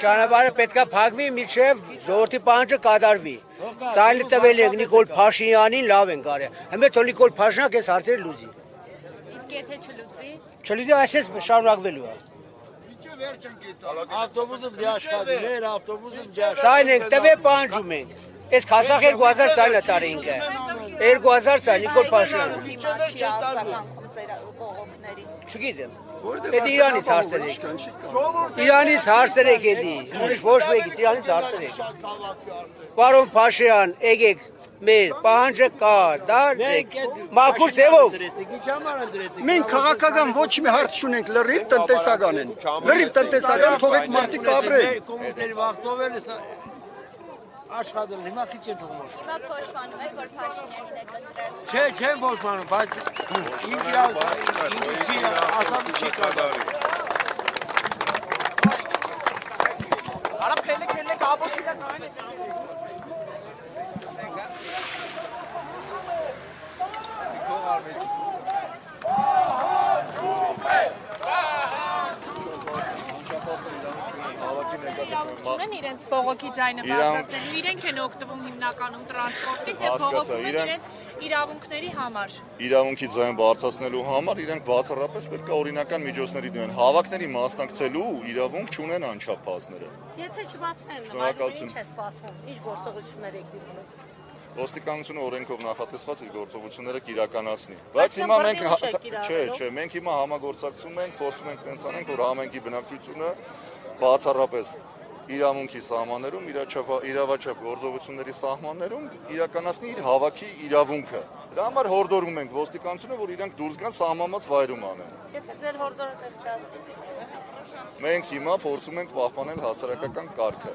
ճանապարհը պետք է փակվի, մինչև ժողովրդի պահանջը կատարվի։ Ցայլը տվել եք Նիկոլ Փաշինյանին, լավ են կարել։ Հիմա թող Նիկոլ Փաշինյանը այս հարցերը լուծի։ Իսկ եթե չլուծի։ Չլուծի, այսպես շարունակվելու է։ Ավտոբուսը դիաշխատի, մեր ավտոբուսը դիաշխատի։ Ցայն ենք, տվել պահանջում ենք։ Այս Կազախ 2000 ցայլը տարի ինքը։ 2000 ցայլ Նիկոլ Փաշինյանը։ Չգիտեմ։ Այդ Իրանից հարցերեք։ Իրանից հարցերեք էդի։ Ուրիշ ոչ մեկից Իրանից հարցերեք։ Պարոն Փաշինյան, եկեք մեր պահանջը կատարեք։ Մաքուր ձևով։ Մենք քաղաքական ոչ մի հարց չունենք, լրիվ տնտեսական են։ Լրիվ տնտեսական թողեք մարդիկ ապրեն։ Կոմունիստների վաղտով են աշխատել, հիմա քիչ են թողում։ Հիմա փոշմանում եք, որ Փաշինյանին եք ընտրել։ Չէ, չեմ փոշմանում, բայց ինքը ասած չի կատարի։ Արա փելեք աբոչիլա նայեն։ Ունեն իրենց բողոքի ձայնը բարձրացնելու, իրենք են օգտվում հիմնականում տրանսպորտից եւ բողոքում են իրենց իրավունքների համար։ Իրավունքի ձայն բարձրացնելու համար իրենք բացառապես պետք է օրինական միջոցների դիմեն։ Հավաքների մասնակցելու իրավունք չունեն անչափահասները։ Եթե չբացվեն նվազում, ինչ է սպասվում, ինչ գործողություններ եք դիմանում։ Ոստիկանությունը օրենքով նախատեսված իր գործողությունները կիրականացնի։ Բայց հիմա մենք մենք հիմա համագործակցում ենք, փորձում ենք տենց անենք, որ համենքի բնակչությունը բացառապես իրավունքի սահմաններում, իրավաչափ գործողությունների սահմաններում իրականացնի իր հավաքի իրավունքը։ Դրա համար հորդորում ենք ոստիկանությունը, որ իրենք դուրս գան սահմանված վայրում անեն։ Եթե ձեր հորդորը տեղ չհասնի։ Մենք հիմա փորձում ենք պահպանել հասարակական կարգը։